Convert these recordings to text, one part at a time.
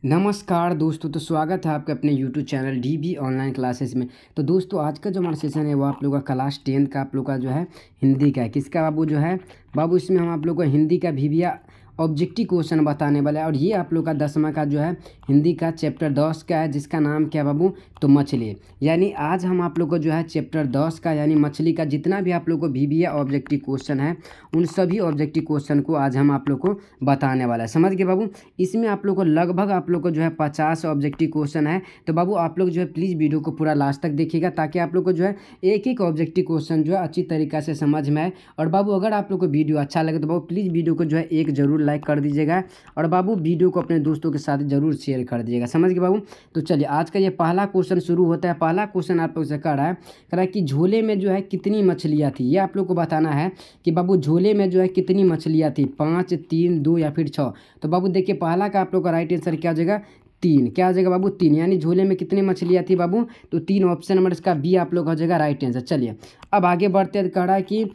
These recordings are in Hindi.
नमस्कार दोस्तों, तो स्वागत है आपके अपने YouTube channel dB online classes में। तो दोस्तों, आज का जो हमारा सेशन है वो आप लोगों का क्लास 10 का आप लोग का जो है हिंदी का है। किसका बाबू जो है बाबू, इसमें हम आप लोग को हिंदी का भिविया ऑब्जेक्टिव क्वेश्चन बताने वाला है। और ये आप लोग का 10वां का जो है हिंदी का चैप्टर 10 का है, जिसका नाम क्या बाबू, तो मछली। यानी आज हम आप लोग को जो है चैप्टर 10 का यानी मछली का जितना भी आप लोग को भिविया ऑब्जेक्टिव क्वेश्चन है, उन सभी ऑब्जेक्टिव क्वेश्चन को आज हम आप लोग को बताने वाला है। समझ गए बाबू। इसमें आप लोग को लगभग आप लोग को जो है 50 ऑब्जेक्टिव क्वेश्चन है। तो बाबू आप लोग जो है प्लीज़ वीडियो को पूरा लास्ट तक देखिएगा, ताकि आप लोग को जो है एक एक ऑब्जेक्टिव क्वेश्चन जो है अच्छी तरीक़ा से समझ में आए। और बाबू अगर आप लोग को वीडियो अच्छा लगे तो बाबू प्लीज़ वीडियो को जो है एक ज़रूर लाइक कर दीजिएगा, और बाबू वीडियो को अपने दोस्तों के साथ ज़रूर शेयर कर दीजिएगा। समझ गए बाबू। तो चलिए आज का ये पहला क्वेश्चन शुरू होता है। पहला क्वेश्चन आप लोग से कह रहा है कि झोले में जो है कितनी मछलियाँ थी। ये आप लोग को बताना है कि बाबू झोले में जो है कितनी मछलियाँ थी, 5, 3, 2 या फिर 6। तो बाबू देखिए पहला का आप लोग का राइट आंसर क्या हो जाएगा, 3। क्या हो जाएगा बाबू, 3। यानी झोले में कितनी मछलियाँ थी बाबू, तो 3। ऑप्शन नंबर इसका बी आप लोग हो जाएगा राइट आंसर। चलिए अब आगे बढ़ते हैं। कह रहा है कि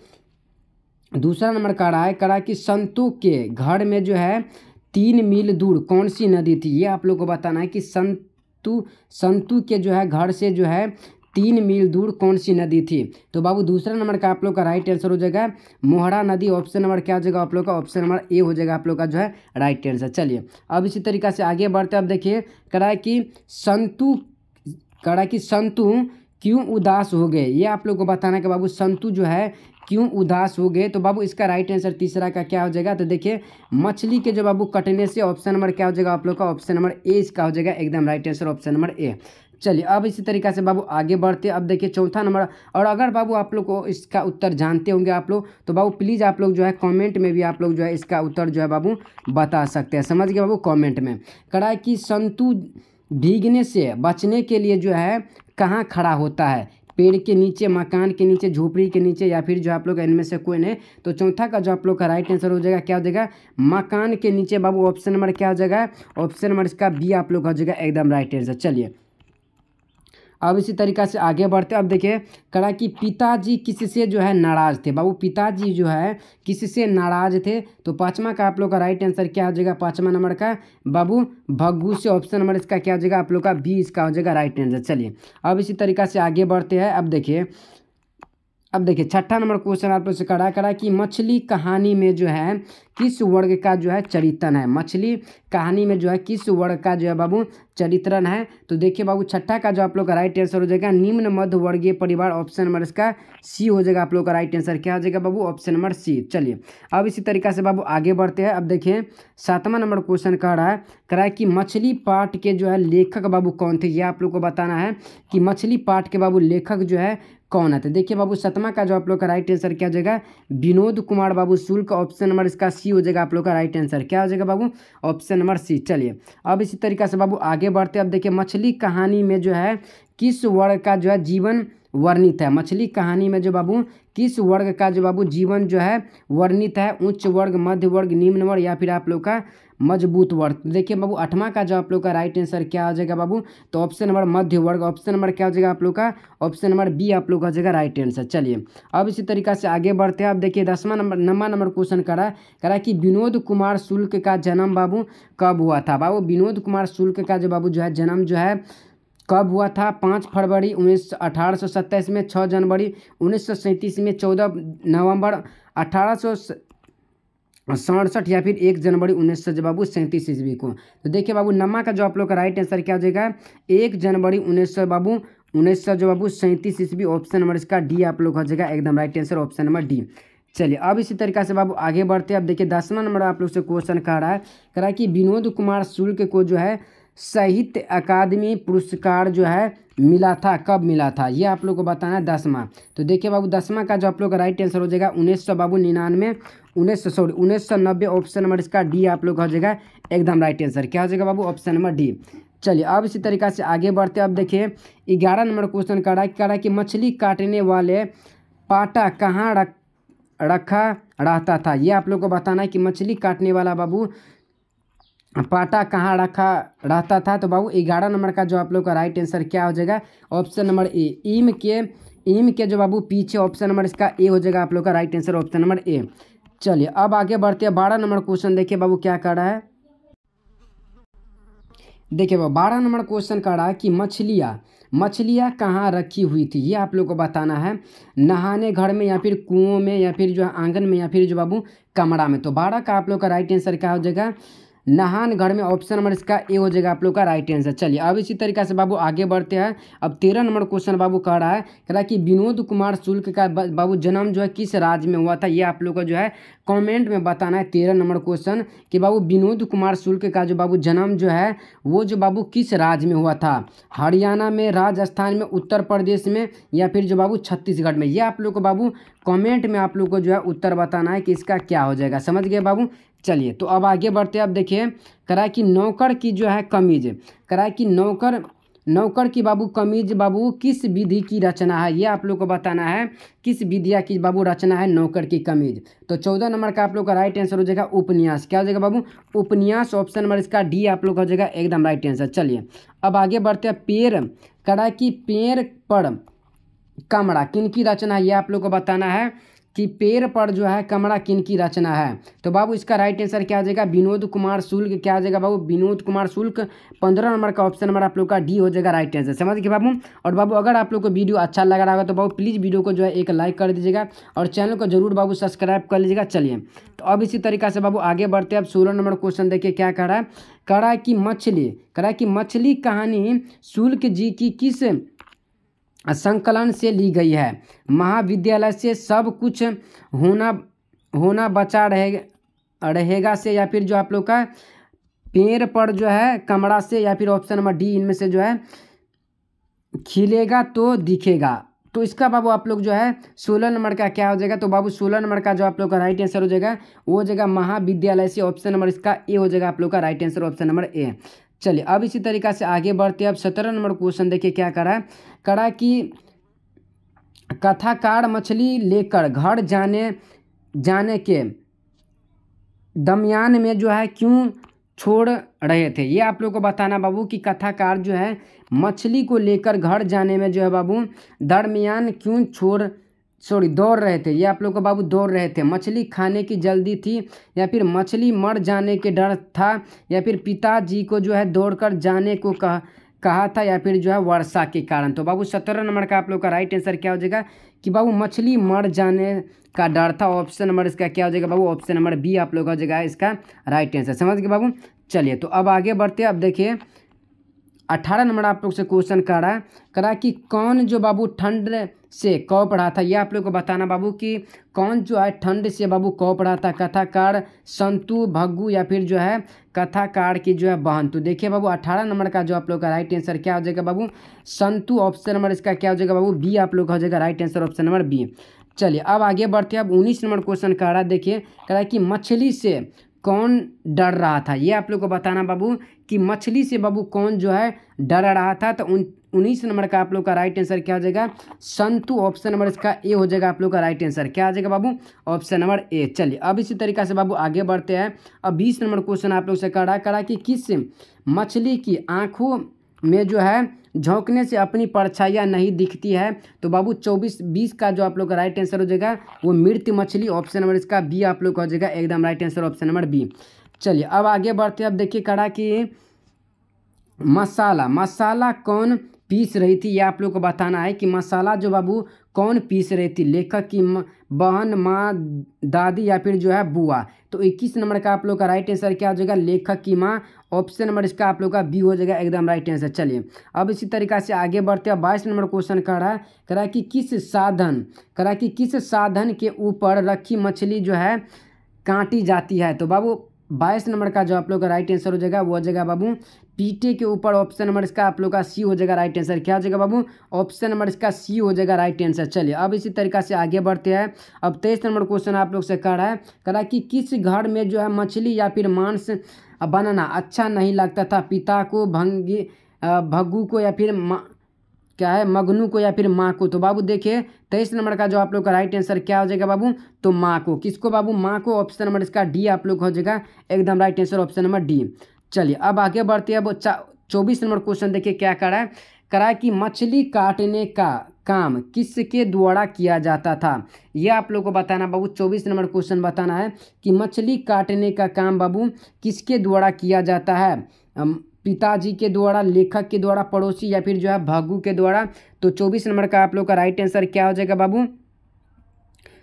दूसरा नंबर कह रहा है कि संतू के घर में जो है 3 मील दूर कौन सी नदी थी। ये आप लोग को बताना है कि संतू के जो है घर से जो है 3 मील दूर कौन सी नदी थी। तो बाबू दूसरा नंबर का आप लोग का राइट आंसर हो जाएगा मोहरा नदी। ऑप्शन नंबर क्या हो जाएगा आप लोग का, ऑप्शन नंबर ए हो जाएगा आप लोग का जो है राइट आंसर। चलिए अब इसी तरीक़ा से आगे बढ़ते हैं। अब देखिए कह रहा है कि संतू क्यों उदास हो गए। ये आप लोग को बताना है कि बाबू संतू जो है क्यों उदास हो गए। तो बाबू इसका राइट आंसर तीसरा का क्या हो जाएगा, तो देखिए मछली के जो बाबू कटने से। ऑप्शन नंबर क्या हो जाएगा आप लोग का, ऑप्शन नंबर ए इसका हो जाएगा एकदम राइट आंसर, ऑप्शन नंबर ए। चलिए अब इसी तरीक़ा से बाबू आगे बढ़ते। अब देखिए चौथा नंबर। और अगर बाबू आप लोग को इसका उत्तर जानते होंगे आप लोग, तो बाबू प्लीज़ आप लोग जो है कमेंट में भी आप लोग जो है इसका उत्तर जो है बाबू बता सकते हैं। समझ गए बाबू। कमेंट में करा है कि संतू भीगने से बचने के लिए जो है कहाँ खड़ा होता है, पेड़ के नीचे, मकान के नीचे, झोपड़ी के नीचे, या फिर जो आप लोग इनमें से कोई नहीं। तो चौथा का जो आप लोग का राइट आंसर हो जाएगा क्या हो जाएगा, मकान के नीचे बाबू। ऑप्शन नंबर क्या हो जाएगा, ऑप्शन नंबर इसका बी आप लोग हो जाएगा एकदम राइट आंसर। चलिए अब इसी तरीक़ा से आगे बढ़ते। अब देखिए करा कि पिताजी किससे जो है नाराज़ थे। बाबू पिताजी जो है किससे नाराज़ थे। तो पाँचवा का आप लोग का राइट आंसर क्या हो जाएगा, पाँचवा नंबर का बाबू भग्गू से। ऑप्शन नंबर इसका क्या हो जाएगा आप लोग का बी इसका हो जाएगा राइट आंसर। चलिए अब इसी तरीक़ा से आगे बढ़ते हैं। अब देखिए छठा नंबर क्वेश्चन आप लोग से करा कि मछली कहानी में जो है किस वर्ग का जो है चरित्र है। मछली कहानी में जो है किस वर्ग का जो है बाबू चरित्रण है। तो देखिए बाबू छठा का जो आप लोग का राइट आंसर हो जाएगा निम्न मध्य वर्गीय परिवार। ऑप्शन नंबर इसका सी हो जाएगा आप लोग का राइट आंसर। क्या हो जाएगा बाबू, ऑप्शन नंबर सी। चलिए अब इसी तरीक़ा से बाबू आगे बढ़ते हैं। अब देखिए 7वां नंबर क्वेश्चन कह रहा है कि मछली पाठ के जो है लेखक बाबू कौन थे। ये आप लोग को बताना है कि मछली पाठ के बाबू लेखक जो है कौन है। तो देखिए बाबू 7वां का जो आप लोग का राइट आंसर क्या हो जाएगा, विनोद कुमार बाबू शुल्क। ऑप्शन नंबर इसका सी हो जाएगा आप लोग का राइट आंसर। क्या हो जाएगा बाबू, ऑप्शन नंबर सी। चलिए अब इसी तरीक़ा से बाबू आगे बढ़ते। अब देखिए मछली कहानी में जो है किस वर्ग का जो है जीवन वर्णित है। मछली कहानी में जो बाबू किस वर्ग का जो बाबू जीवन जो है वर्णित है, उच्च वर्ग, मध्य वर्ग, निम्न वर्ग, या फिर आप लोग का मजबूत वर्ग। देखिए बाबू 8वां का जो आप लोग का राइट आंसर क्या हो जाएगा बाबू, तो ऑप्शन नंबर मध्य वर्ग। ऑप्शन नंबर क्या हो जाएगा आप लोग का, ऑप्शन नंबर बी आप लोग का हो जाएगा राइट आंसर। चलिए अब इसी तरीक़ा से आगे बढ़ते हैं। अब देखिए 9वां नंबर क्वेश्चन करा कि विनोद कुमार शुल्क का जन्म बाबू कब हुआ था। बाबू विनोद कुमार शुल्क का जो बाबू जो है जन्म जो है कब हुआ था, 5 फरवरी 1827 में, 6 जनवरी 1937 में, 14 नवंबर 1867, या फिर 1 जनवरी 1937 ईस्वी को। तो देखिए बाबू 9वां का जो आप लोग का राइट आंसर क्या हो जाएगा, 1 जनवरी 1937 ईस्वी। ऑप्शन नंबर इसका डी आप लोग हो जाएगा एकदम right answer, option number D. चलिए अब इसी तरीक़ा से बाबू आगे बढ़ते हैं। अब देखिए 10वां नंबर आप लोग से क्वेश्चन कह रहा है कि विनोद कुमार शुल्क को जो है साहित्य अकादमी पुरस्कार जो है मिला था, कब मिला था। ये आप लोग को बताना है 10वां। तो देखिए बाबू 10वां का जो आप लोग का राइट आंसर हो जाएगा 1990। ऑप्शन नंबर इसका डी आप लोग हो जाएगा एकदम राइट आंसर। क्या हो जाएगा बाबू, ऑप्शन नंबर डी। चलिए अब इसी तरीक़ा से आगे बढ़ते। अब देखिए 11 नंबर क्वेश्चन कह रहा है कि मछली काटने वाले पाटा कहाँ रखा रहता था। ये आप लोग को बताना है कि मछली काटने वाला बाबू पाटा कहाँ रखा रहता था। तो बाबू 11 नंबर का जो आप लोग का राइट आंसर क्या हो जाएगा, ऑप्शन नंबर ए, ईम के जो बाबू पीछे। ऑप्शन नंबर इसका ए हो जाएगा आप लोग का राइट आंसर, ऑप्शन नंबर ए। चलिए अब आगे बढ़ते हैं। 12 नंबर क्वेश्चन देखिए बाबू क्या कर रहा है, देखिए वो 12 नंबर क्वेश्चन का रहा कि मछलियाँ कहाँ रखी हुई थी, ये आप लोग को बताना है। नहाने घर में या फिर कुओं में या फिर जो है आंगन में या फिर जो बाबू कमरा में। तो 12 का आप लोग का राइट आंसर क्या हो जाएगा, नहान घर में। ऑप्शन नंबर इसका ए हो जाएगा आप लोग का राइट आंसर। चलिए अब इसी तरीके से बाबू आगे बढ़ते हैं। अब 13 नंबर क्वेश्चन बाबू कह रहा है कि विनोद कुमार शुक्ल का बाबू जन्म जो है किस राज्य में हुआ था, ये आप लोग को जो है कमेंट में बताना है। 13 नंबर क्वेश्चन कि बाबू विनोद कुमार शुक्ल का जो बाबू जन्म जो है वो जो बाबू किस राज्य में हुआ था, हरियाणा में, राजस्थान में, उत्तर प्रदेश में या फिर जो बाबू छत्तीसगढ़ में। ये आप लोग को बाबू कमेंट में आप लोग को जो है उत्तर बताना है कि इसका क्या हो जाएगा। समझ गए बाबू। चलिए तो अब आगे बढ़ते हैं। अब देखिए करा कि नौकर की जो है कमीज, करा कि नौकर की बाबू कमीज बाबू किस विधि की रचना है, ये आप लोग को बताना है किस विधिया की बाबू रचना है नौकर की कमीज। तो 14 नंबर का आप लोग का राइट आंसर हो जाएगा उपन्यास। क्या हो जाएगा बाबू, उपन्यास। ऑप्शन नंबर इसका डी आप लोग का हो जाएगा एकदम राइट आंसर। चलिए अब आगे बढ़ते हैं। पेड़, करा कि पेड़ पर कमरा किन की रचना है, ये आप लोग को बताना है कि पेड़ पर जो है कमरा किन की रचना है। तो बाबू इसका राइट आंसर क्या हो जाएगा, विनोद कुमार शुक्ल। क्या हो जाएगा बाबू, विनोद कुमार शुक्ल। 15 नंबर का ऑप्शन नंबर आप लोग का डी हो जाएगा राइट आंसर। समझ गए बाबू। और बाबू अगर आप लोग को वीडियो अच्छा लग रहा होगा तो बाबू प्लीज़ वीडियो को जो है एक लाइक कर दीजिएगा और चैनल को जरूर बाबू सब्सक्राइब कर लीजिएगा। चलिए तो अब इसी तरीका से बाबू आगे बढ़ते हैं। अब 16 नंबर क्वेश्चन देखिए क्या कह रहा है, कह रहा है कि मछली कहानी शुक्ल जी की किस संकलन से ली गई है, महाविद्यालय से, सब कुछ होना बचा रहेगा से, या फिर जो आप लोग का पेड़ पर जो है कमरा से, या फिर ऑप्शन नंबर डी इनमें से जो है खिलेगा तो दिखेगा। तो इसका बाबू आप लोग जो है 16 नंबर का क्या हो जाएगा, तो बाबू 16 नंबर का जो आप लोग का राइट आंसर हो जाएगा वो हो जाएगा महाविद्यालय से। ऑप्शन नंबर इसका ए हो जाएगा आप लोग का राइट आंसर, ऑप्शन नंबर ए। चलिए अब इसी तरीका से आगे बढ़ते हैं। अब 17 नंबर क्वेश्चन देखिए क्या करा कि कथाकार मछली लेकर घर जाने के दरमियान में जो है क्यों छोड़ रहे थे, ये आप लोग को बताना बाबू कि कथाकार जो है मछली को लेकर घर जाने में जो है बाबू दरमियान क्यों दौड़ रहे थे। ये आप लोग को बाबू दौड़ रहे थे, मछली खाने की जल्दी थी, या फिर मछली मर जाने के डर था, या फिर पिताजी को जो है दौड़कर जाने को कहा था, या फिर जो है वर्षा के कारण। तो बाबू 17 नंबर का आप लोग का राइट आंसर क्या हो जाएगा कि बाबू मछली मर जाने का डर था। ऑप्शन नंबर इसका क्या हो जाएगा बाबू, ऑप्शन नंबर बी आप लोग हो जाएगा इसका राइट आंसर। समझ गए बाबू। चलिए तो अब आगे बढ़ते हैं। अब देखिए 18 नंबर आप लोग से क्वेश्चन करा कि कौन जो बाबू ठंड से कौप रहा था, ये आप लोग को बताना बाबू कि कौन जो है ठंड से बाबू कौप रहा था, कथाकार संतु, भग्गू या फिर जो है कथाकार की जो है बहन। तो देखिए बाबू 18 नंबर का जो आप लोग का राइट आंसर क्या हो जाएगा बाबू, संतु। ऑप्शन नंबर इसका क्या हो जाएगा बाबू, बी आप लोग का हो जाएगा right answer, option number B. चलिए अब आगे बढ़ते हैं। अब 19 नंबर क्वेश्चन कह रहा है, देखिए कह रहा है कि मछली से कौन डर रहा था, ये आप लोग को बताना बाबू कि मछली से बाबू कौन जो है डर रहा था। तो 19 नंबर का आप लोग का राइट आंसर क्या हो जाएगा, संतु। ऑप्शन नंबर इसका ए हो जाएगा आप लोग का राइट आंसर। क्या आ जाएगा बाबू, ऑप्शन नंबर ए। चलिए अब इसी तरीका से बाबू आगे बढ़ते हैं। अब 20 नंबर क्वेश्चन आप लोग से करा कि किस मछली की आंखों में जो है झोंकने से अपनी परछाइयाँ नहीं दिखती है। तो बाबू 20 का जो आप लोग का राइट आंसर हो जाएगा वो मृत मछली। ऑप्शन नंबर इसका बी आप लोग का हो जाएगा एकदम right answer, option number B. चलिए अब आगे बढ़ते हैं। अब देखिए करा कि मसाला कौन पीस रही थी, ये आप लोग को बताना है कि मसाला जो बाबू कौन पीस रही थी, लेखक की बहन, माँ, दादी या फिर जो है बुआ। तो 21 नंबर का आप लोग का राइट आंसर क्या हो जाएगा, लेखक की माँ। ऑप्शन नंबर इसका आप लोग का बी हो जाएगा एकदम राइट आंसर। चलिए अब इसी तरीका से आगे बढ़ते हैं। 22 नंबर क्वेश्चन करा कि किस साधन के ऊपर रखी मछली जो है काटी जाती है। तो बाबू 22 नंबर का जो आप लोग का राइट आंसर हो जाएगा वो हो जाएगा बाबू पीटे के ऊपर। ऑप्शन नंबर इसका आप लोग का सी हो जाएगा राइट आंसर। क्या हो जाएगा बाबू, ऑप्शन नंबर इसका सी हो जाएगा राइट आंसर। चलिए अब इसी तरीका से आगे बढ़ते हैं। अब 23 नंबर क्वेश्चन आप लोग से करा कि किस घर में जो है मछली या फिर मांस बनाना अच्छा नहीं लगता था, पिता को, भग्गू को या फिर मगनू को या फिर माँ को। तो बाबू देखिए 23 नंबर का जो आप लोग का राइट आंसर क्या हो जाएगा बाबू, तो माँ को। किसको बाबू, माँ को। ऑप्शन नंबर इसका डी आप लोग हो जाएगा एकदम right answer, option number D. चलिए अब आगे बढ़ते हैं। अब 24 नंबर क्वेश्चन देखिए क्या करा कि मछली काटने का काम किसके द्वारा किया जाता था, यह आप लोग को बताना बाबू। 24 नंबर क्वेश्चन बताना है कि मछली काटने का काम बाबू किसके द्वारा किया जाता है। पिताजी के द्वारा, लेखक के द्वारा, पड़ोसी या फिर जो है भग्गू के द्वारा। तो 24 नंबर का आप लोग का राइट आंसर क्या हो जाएगा बाबू?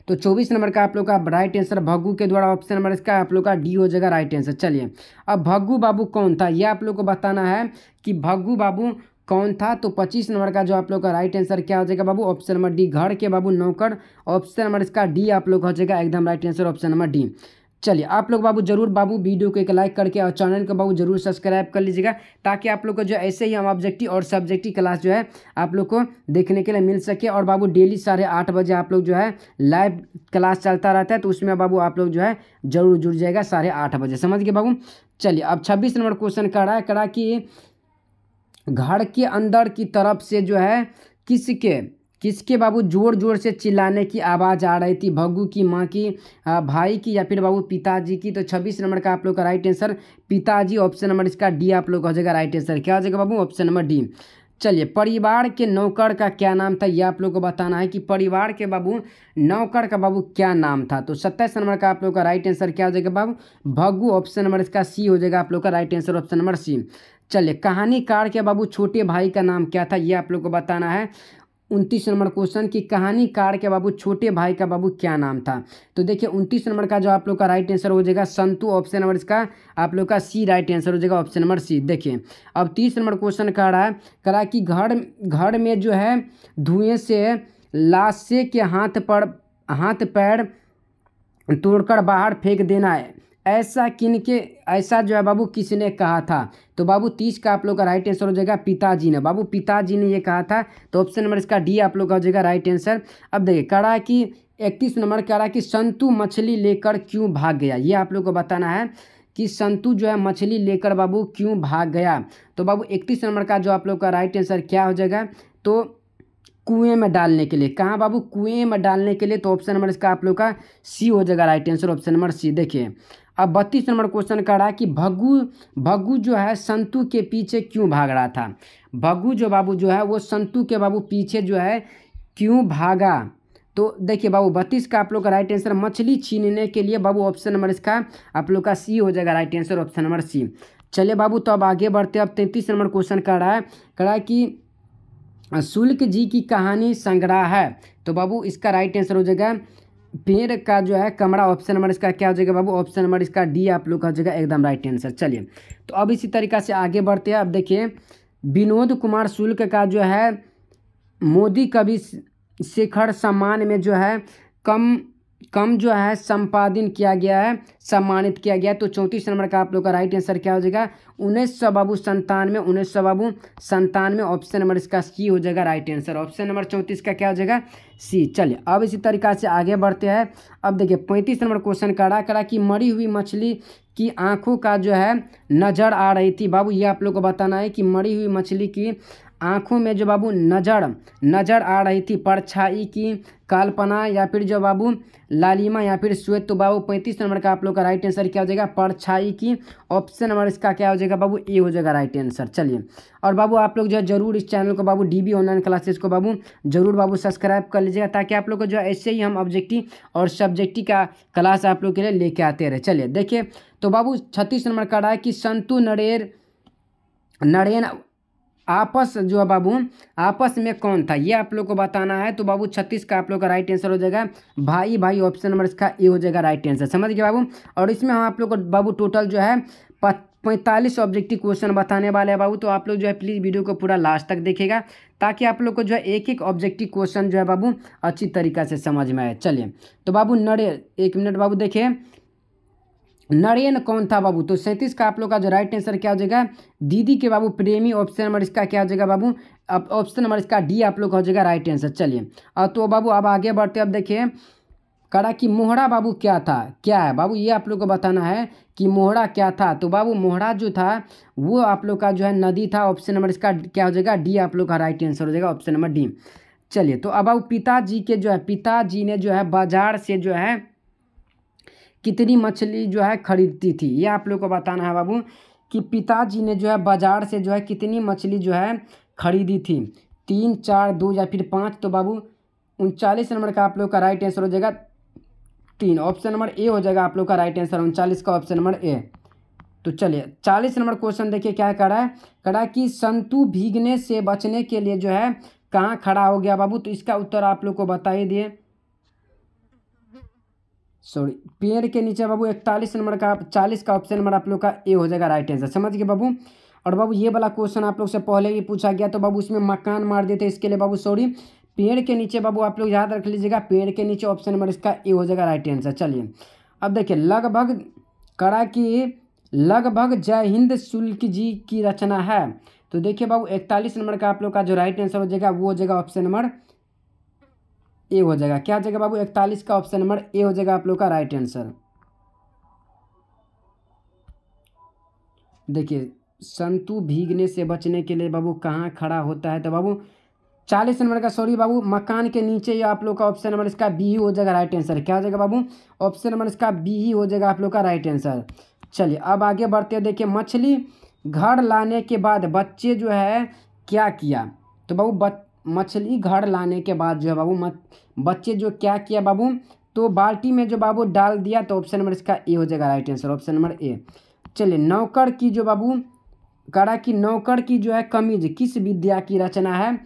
तो 24 नंबर का आप लोग का राइट आंसर भग्गू के द्वारा, ऑप्शन नंबर इसका आप लोग का डी हो जाएगा राइट आंसर। चलिए, अब भग्गू बाबू कौन था ये आप लोग को बताना है कि भग्गू बाबू कौन था। तो 25 नंबर का जो आप लोग का राइट आंसर क्या हो जाएगा बाबू? ऑप्शन नंबर डी, घर के बाबू नौकर। ऑप्शन नंबर इसका डी आप लोग हो जाएगा एकदम right answer, option number D. चलिए, आप लोग बाबू जरूर बाबू वीडियो को एक लाइक करके और चैनल को बाबू जरूर सब्सक्राइब कर लीजिएगा, ताकि आप लोग को जो ऐसे ही हम ऑब्जेक्टिव और सब्जेक्टिव क्लास जो है आप लोग को देखने के लिए मिल सके। और बाबू डेली 8:30 बजे आप लोग जो है लाइव क्लास चलता रहता है, तो उसमें बाबू आप लोग जो है जरूर जुड़ जाएगा 8:30 बजे, समझ गए बाबू। चलिए, अब 26 नंबर क्वेश्चन करा कि घर के अंदर की तरफ से जो है किसके बाबू जोर जोर से चिल्लाने की आवाज़ आ रही थी? भग्गू की, माँ की, भाई की या फिर बाबू पिताजी की? तो 26 नंबर का आप लोग का राइट आंसर पिताजी, ऑप्शन नंबर इसका डी आप लोग का हो जाएगा राइट आंसर। क्या हो जाएगा बाबू? Option number D. चलिए, परिवार के नौकर का क्या नाम था ये आप लोग को बताना है कि परिवार के बाबू नौकर का बाबू क्या नाम था। तो 27 नंबर का आप लोग का राइट आंसर क्या हो जाएगा बाबू? भग्गू, ऑप्शन नंबर इसका सी हो जाएगा आप लोग का right answer, option number C. चलिए, कहानीकार के बाबू छोटे भाई का नाम क्या था ये आप लोग को बताना है। 29 नंबर क्वेश्चन की कहानीकार के बाबू छोटे भाई का बाबू क्या नाम था? तो देखिए, 29 नंबर का जो आप लोग का राइट आंसर हो जाएगा संतु, ऑप्शन नंबर इसका आप लोग का सी राइट आंसर हो जाएगा, ऑप्शन नंबर सी। देखिए, अब 30 नंबर क्वेश्चन करा कि घर में जो है धुएं से लाशे के हाथ पैर तोड़कर बाहर फेंक देना है, ऐसा जो है बाबू किसने कहा था? तो बाबू 30 का आप लोग का राइट आंसर हो जाएगा पिताजी ने, बाबू पिताजी ने ये कहा था। तो ऑप्शन नंबर इसका डी आप लोग का हो जाएगा राइट आंसर। अब देखिए, करा कि 31 नंबर करा कि संतु मछली लेकर क्यों भाग गया, ये आप लोग को बताना है कि संतु जो है मछली लेकर बाबू क्यों भाग गया। तो बाबू 31 नंबर का जो आप लोग का राइट आंसर क्या हो जाएगा? तो कुएं में डालने के लिए। कहाँ बाबू? कुएं में डालने के लिए। तो ऑप्शन नंबर इसका आप लोग का सी हो जाएगा right answer, option number C. देखिए, अब 32 नंबर क्वेश्चन का रहा कि भग्गू जो है संतु के पीछे क्यों भाग रहा था? भग्गू जो बाबू जो है वो संतु के बाबू पीछे जो है क्यों भागा? तो देखिए बाबू 32 का आप लोग का राइट आंसर मछली छीनने के लिए, बाबू ऑप्शन नंबर इसका आप लोग का सी हो जाएगा right answer, option number C. चलिए बाबू, तो अब आगे बढ़ते हैं। अब 33 नंबर क्वेश्चन का रहा है कि शुल्क जी की कहानी संग्रह है। तो बाबू इसका राइट आंसर हो जाएगा पेड़ का जो है कमरा, ऑप्शन नंबर इसका क्या हो जाएगा बाबू? ऑप्शन नंबर इसका डी आप लोग का हो जाएगा एकदम राइट आंसर। चलिए, तो अब इसी तरीक़ा से आगे बढ़ते हैं। अब देखिए, विनोद कुमार शुल्क का जो है मोदी कवि शिखर सम्मान में जो है कम जो है संपादन किया गया है, सम्मानित किया गया है। तो 34 नंबर का आप लोग का राइट आंसर क्या हो जाएगा? 1997 ऑप्शन नंबर इसका सी हो जाएगा राइट आंसर, ऑप्शन नंबर 34 का क्या हो जाएगा? सी। चलिए, अब इसी तरीक़ा से आगे बढ़ते हैं। अब देखिए, 35 नंबर क्वेश्चन करा कि मरी हुई मछली की आंखों का जो है नज़र आ रही थी। बाबू ये आप लोग को बताना है कि मरी हुई मछली की आंखों में जो बाबू नजर आ रही थी, परछाई की, कल्पना या फिर जो बाबू लालिमा या फिर श्वेत। तो बाबू 35 नंबर का आप लोग का राइट आंसर क्या हो जाएगा? परछाई की, ऑप्शन नंबर इसका क्या हो जाएगा बाबू? ए हो जाएगा राइट आंसर। चलिए, और बाबू आप लोग जो है जरूर इस चैनल को बाबू डीबी ऑनलाइन क्लासेस को बाबू जरूर बाबू सब्सक्राइब कर लीजिएगा, ताकि आप लोग को जो है ऐसे ही हम ऑब्जेक्टिव और सब्जेक्टिव का क्लास आप लोग के लिए लेके आते रहे। चलिए देखिए, तो बाबू 36 नंबर का रहा है कि संतु नरेन आपस जो है बाबू आपस में कौन था, ये आप लोग को बताना है। तो बाबू 36 का आप लोग का राइट आंसर हो जाएगा भाई, ऑप्शन नंबर इसका ए हो जाएगा राइट आंसर, समझ गए बाबू। और इसमें हम आप लोग को बाबू टोटल जो है 45 ऑब्जेक्टिव क्वेश्चन बताने वाले हैं बाबू। तो आप लोग जो है प्लीज़ वीडियो को पूरा लास्ट तक देखेगा, ताकि आप लोग को जो है एक एक ऑब्जेक्टिव क्वेश्चन जो है बाबू अच्छी तरीक़ा से समझ में आए। चलिए, तो बाबू एक मिनट बाबू देखिए, नरेन कौन था बाबू? तो 37 का आप लोग का जो राइट आंसर क्या हो जाएगा? दीदी के बाबू प्रेमी, ऑप्शन नंबर इसका क्या हो जाएगा बाबू? अब ऑप्शन नंबर इसका डी आप लोग का हो जाएगा राइट आंसर। चलिए, तो बाबू अब आगे बढ़ते, अब देखिए करा कि मोहरा बाबू क्या है बाबू? ये आप लोग को बताना है कि मोहरा क्या था। तो बाबू मोहरा जो था वो आप लोग का जो है नदी था, ऑप्शन नंबर इसका क्या हो जाएगा? डी आप लोग का राइट आंसर हो जाएगा, ऑप्शन नंबर डी। चलिए, तो अब बाबू पिताजी ने जो है बाजार से जो है कितनी मछली जो है खरीदती थी, ये आप लोग को बताना है बाबू कि पिताजी ने जो है बाजार से जो है कितनी मछली जो है खरीदी थी, 3, 4, 2 या फिर 5। तो बाबू 39 नंबर का आप लोग का राइट आंसर हो जाएगा 3, ऑप्शन नंबर ए हो जाएगा आप लोग का राइट आंसर, 39 का ऑप्शन नंबर ए। तो चलिए 40 नंबर क्वेश्चन देखिए क्या करा है कि संतु भीगने से बचने के लिए जो है कहाँ खड़ा हो गया बाबू। तो इसका उत्तर आप लोग को बता ही दिए, सॉरी, पेड़ के नीचे बाबू। 41 नंबर का 40 का ऑप्शन नंबर आप लोग का ए हो जाएगा राइट आंसर। समझ गए बाबू। और बाबू ये वाला क्वेश्चन आप लोग से पहले भी पूछा गया, तो बाबू उसमें मकान मार देते, इसके लिए बाबू सॉरी, पेड़ के नीचे बाबू आप लोग याद रख लीजिएगा, पेड़ के नीचे ऑप्शन नंबर इसका ए हो जाएगा राइट आंसर। चलिए अब देखिए लगभग कड़ा की लगभग जय हिंद शुल्क जी की रचना है। तो देखिए बाबू 41 नंबर का आप लोग का जो राइट आंसर हो जाएगा वो हो जाएगा ऑप्शन नंबर ए हो जाएगा। क्या हो जाएगा बाबू 41 का ऑप्शन नंबर ए हो जाएगा आप लोग का राइट आंसर। देखिए संतु भीगने से बचने के लिए बाबू कहाँ खड़ा होता है, तो बाबू 40 नंबर का सॉरी बाबू मकान के नीचे, या आप लोग का ऑप्शन नंबर इसका बी ही हो जाएगा राइट आंसर। क्या हो जाएगा बाबू ऑप्शन नंबर इसका बी ही हो जाएगा आप लोग का राइट आंसर। चलिए अब आगे बढ़ते हैं। देखिए मछली घर लाने के बाद बच्चे जो है क्या किया। तो बाबू मछली घर लाने के बाद जो है बाबू बच्चे जो क्या किया बाबू, तो बाल्टी में जो बाबू डाल दिया। तो ऑप्शन नंबर इसका ए हो जाएगा राइट आंसर, ऑप्शन नंबर ए। चलिए नौकर की जो बाबू करा कि नौकर की जो है कमीज किस विद्या की रचना है।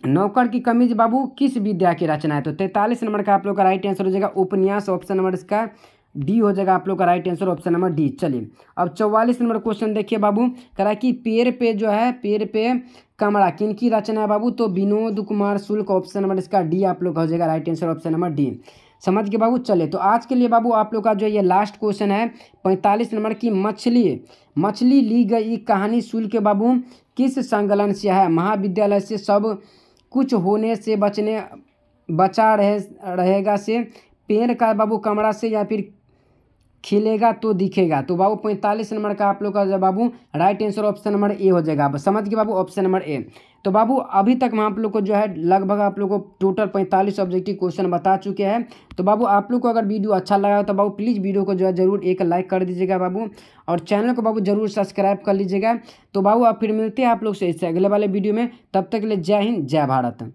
नौकर की कमीज बाबू किस विद्या की रचना है। तो 43 नंबर का आप लोग का राइट आंसर हो जाएगा उपन्यास, ऑप्शन नंबर इसका डी हो जाएगा आप लोग का right answer, option number D. चलिए अब 44 नंबर क्वेश्चन देखिए बाबू, करा कि पेड़ पे जो है पेड़ पे कमरा किन की रचना है बाबू। तो विनोद कुमार शुक्ल, ऑप्शन नंबर इसका डी आप लोग का हो जाएगा right answer, option number D. समझ के बाबू। चले तो आज के लिए बाबू आप लोग का जो ये लास्ट क्वेश्चन है 45 नंबर की, मछली ली गई कहानी शुल्क बाबू किस संकलन से है। महाविद्यालय से सब कुछ होने से बचा रहेगा से, पेड़ का बाबू कमरा से, या फिर खिलेगा तो दिखेगा। तो बाबू 45 नंबर का आप लोग का बाबू right answer option number A हो जाएगा। अब समझ के बाबू ऑप्शन नंबर ए। तो बाबू अभी तक हम आप लोग को जो है लगभग आप लोग को टोटल 45 ऑब्जेक्टिव क्वेश्चन बता चुके हैं। तो बाबू आप लोग को अगर वीडियो अच्छा लगा तो बाबू प्लीज़ वीडियो को जो है जरूर एक लाइक कर दीजिएगा बाबू, और चैनल को बाबू जरूर सब्सक्राइब कर लीजिएगा। तो बाबू आप फिर मिलते हैं आप लोग से इससे अगले वाले वीडियो में, तब तक के लिए जय हिंद जय भारत।